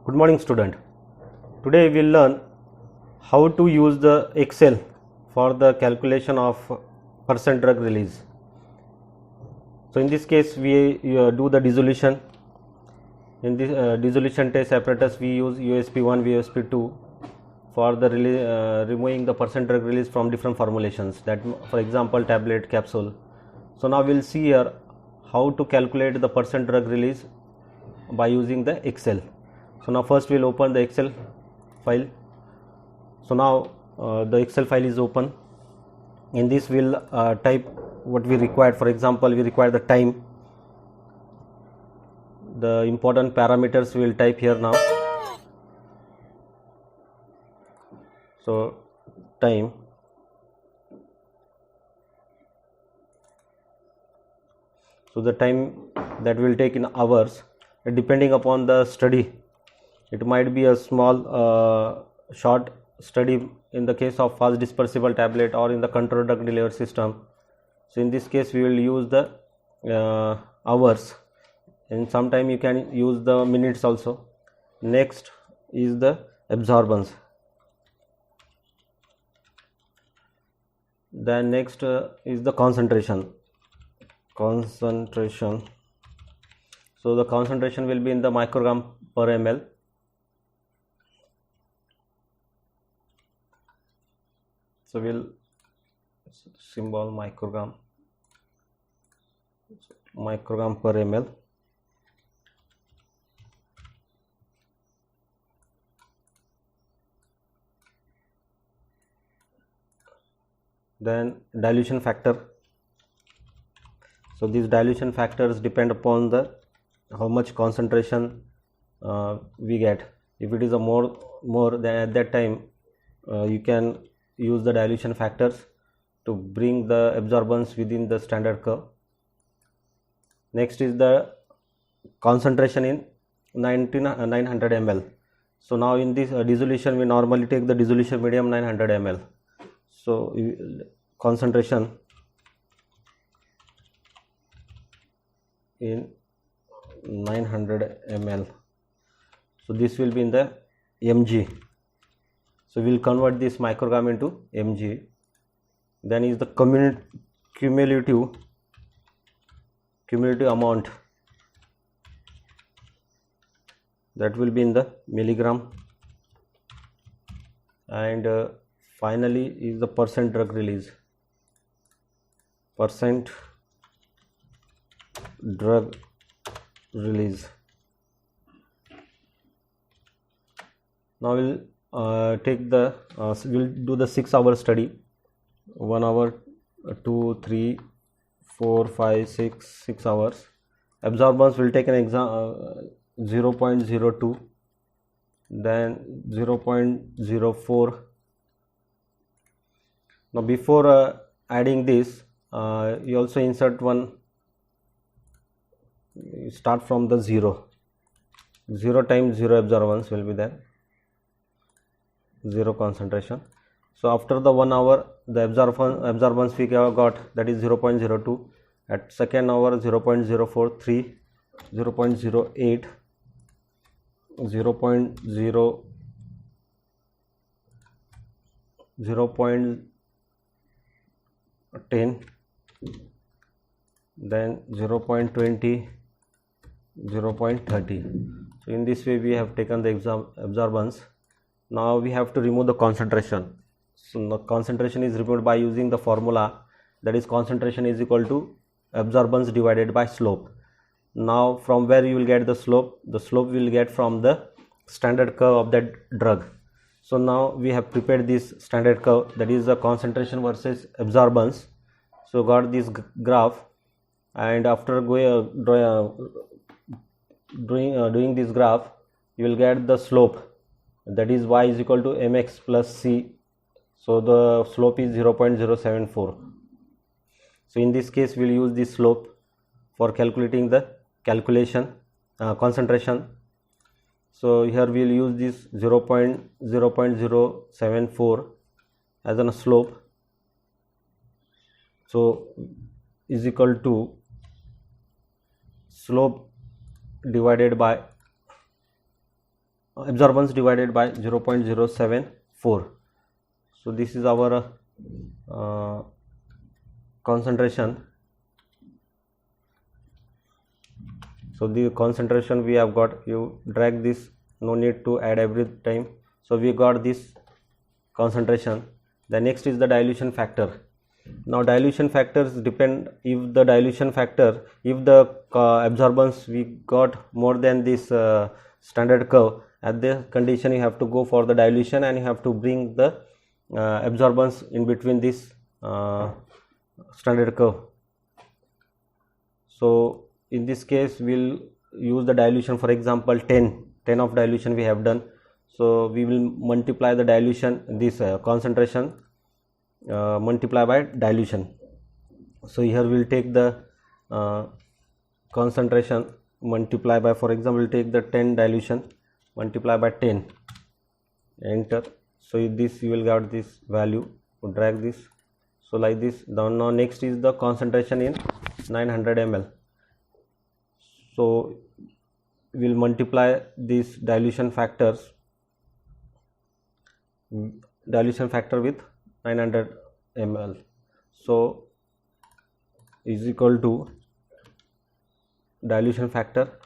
Good morning, student. Today we will learn how to use the Excel for the calculation of percent drug release. So in this case we do the dissolution. In this dissolution test apparatus we use USP1, USP2 for the removing the percent drug release from different formulations, that for example tablet, capsule. So now we will see here how to calculate the percent drug release by using the Excel. So now first we will open the Excel file. So now the Excel file is open. In this we will type what we required. For example, we require the time. The important parameters we will type here now. So time, so the time that will take in hours, depending upon the study. It might be a small short study in the case of fast dispersible tablet or in the controlled drug delivery system. So in this case we will use the hours, and sometime you can use the minutes also. Next is the absorbance. Then next is the concentration. So the concentration will be in the microgram per ml. So we'll symbol microgram per ml. Then dilution factor. So these dilution factors depend upon the how much concentration we get. If it is a more then at that time you can use the dilution factors to bring the absorbance within the standard curve. Next is the concentration in 900 ml. So now in this dissolution we normally take the dissolution medium 900 ml. So concentration in 900 ml. So this will be in the mg. So we will convert this microgram into mg. Then is the cumulative amount, that will be in the milligram. And finally is the percent drug release. Percent drug release. Now we'll take the we'll do the 6-hour study. 1 hour, 2, 3, 4, 5, 6 hours. Absorbance will take an exam 0.02, then 0.04. Now before adding this you also insert one, start from the 0 times 0 absorbance will be there, 0 concentration. So after the 1 hour the absorbance we got, that is 0.02. At second hour 0.043, 0.08, 0.10, then 0.20, 0.30. So in this way we have taken the absorbance. Now we have to remove the concentration. So the concentration is removed by using the formula, that is concentration is equal to absorbance divided by slope. Now from where you will get the slope? The slope will get from the standard curve of that drug. So now we have prepared this standard curve, that is the concentration versus absorbance. So got this graph, and after doing this graph you will get the slope, that is y is equal to mx plus c. So the slope is 0.074. So in this case we will use this slope for calculating the concentration. So here we will use this 0.074 as a slope. So is equal to slope divided by absorbance divided by 0.074. So this is our concentration. So the concentration we have got, you drag this, no need to add every time. So we got this concentration. The next is the dilution factor. Now dilution factors depend, if the dilution factor, if the absorbance we got more than this standard curve, at this condition you have to go for the dilution and you have to bring the absorbance in between this standard curve. So in this case we'll use the dilution, for example 10 of dilution we have done. So we will multiply the dilution, this concentration multiply by dilution. So here we'll take the concentration multiply by, for example we'll take the 10 dilution multiply by 10, enter. So this you will get this value, drag this, so like this down. Now next is the concentration in 900 ml. So we'll multiply these dilution factor with 900 ml. So is equal to dilution factor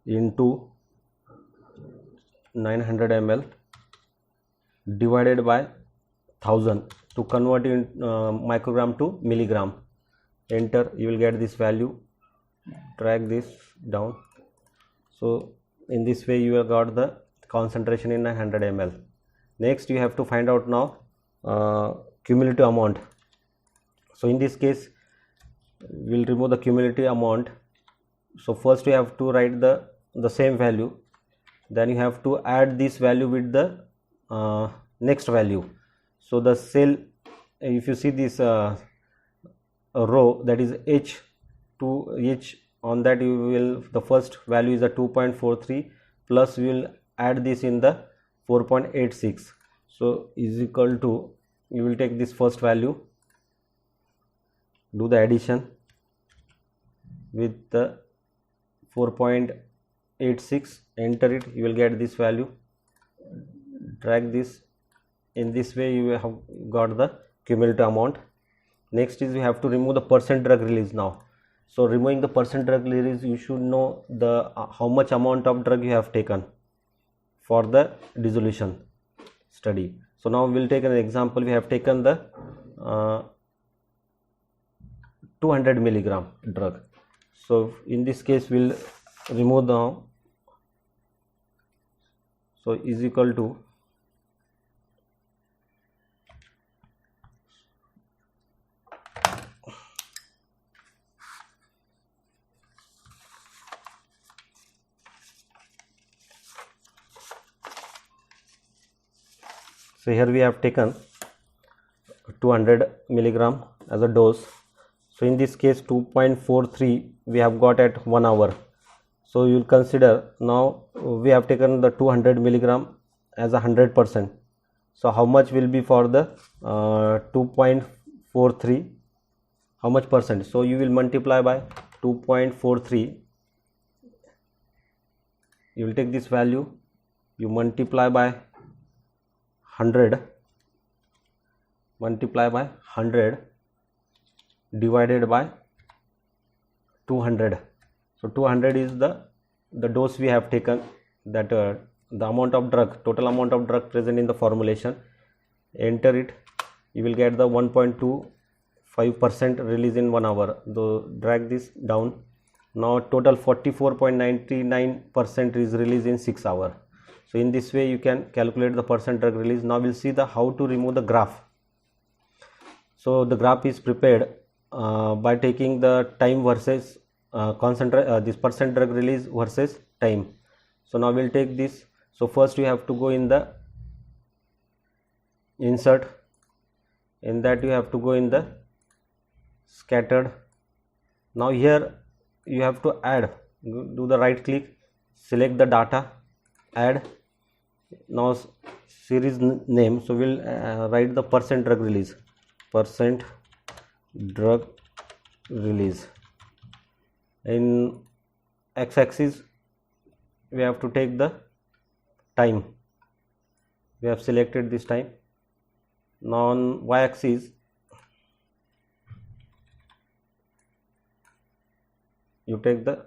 into 900 ml divided by 1000 to convert in microgram to milligram, enter. You will get this value, drag this down. So in this way you have got the concentration in 900 ml. Next you have to find out now cumulative amount. So in this case we'll remove the cumulative amount. So first you have to write the same value, then you have to add this value with the next value. So the cell, if you see this row, that is H to H, on that you will, the first value is a 2.43 plus we will add this in the 4.86. so is equal to, you will take this first value, do the addition with the 4.86, enter it, you will get this value, drag this. In this way you have got the cumulative amount. Next is you have to remove the percent drug release now. So removing the percent drug release, you should know the how much amount of drug you have taken for the dissolution study. So now we will take an example. We have taken the 200 milligram drug. So in this case we will remove now. So is equal to, so here we have taken 200 milligram as a dose. So in this case 2.43 we have got at 1 hour. So you will consider, now we have taken the 200 milligram as a 100%. So how much will be for the 2.43, how much percent? So you will multiply by 2.43, you will take this value, you multiply by 100, divided by 200. So 200 is the dose we have taken, that the amount of drug, total amount of drug present in the formulation, enter it, you will get the 1.25% release in 1 hour. So drag this down. Now total 44.99% is released in 6 hours. So in this way you can calculate the percent drug release. Now we'll see the how to remove the graph. So the graph is prepared by taking the time versus this percent drug release versus time. So now we'll take this. So first you have to go in the insert, in that you have to go in the scattered. Now here you have to add, do the right click, select the data, add. Now series name, so we'll write the percent drug release, percent drug release. In x-axis we have to take the time. We have selected this time. Now on y axis you take the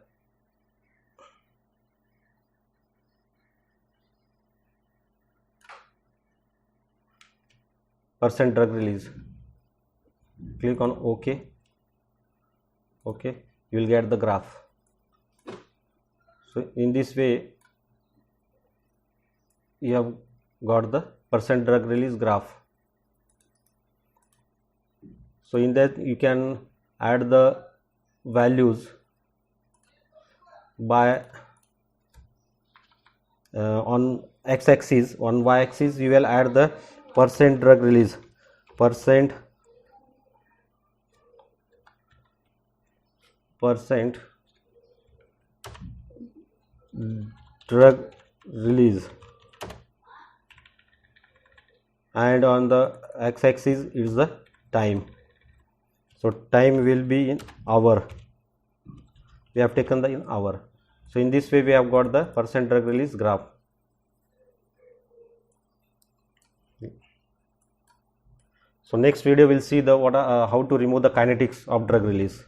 percent drug release. Click on OK. Okay, you will get the graph. So in this way you have got the percent drug release graph. So in that you can add the values by on x axis. On y axis you will add the percent drug release, percent drug release, and on the x axis is the time. So time will be in hour. We have taken the in hour. So in this way we have got the percent drug release graph. So next video we will see the how to remove the kinetics of drug release.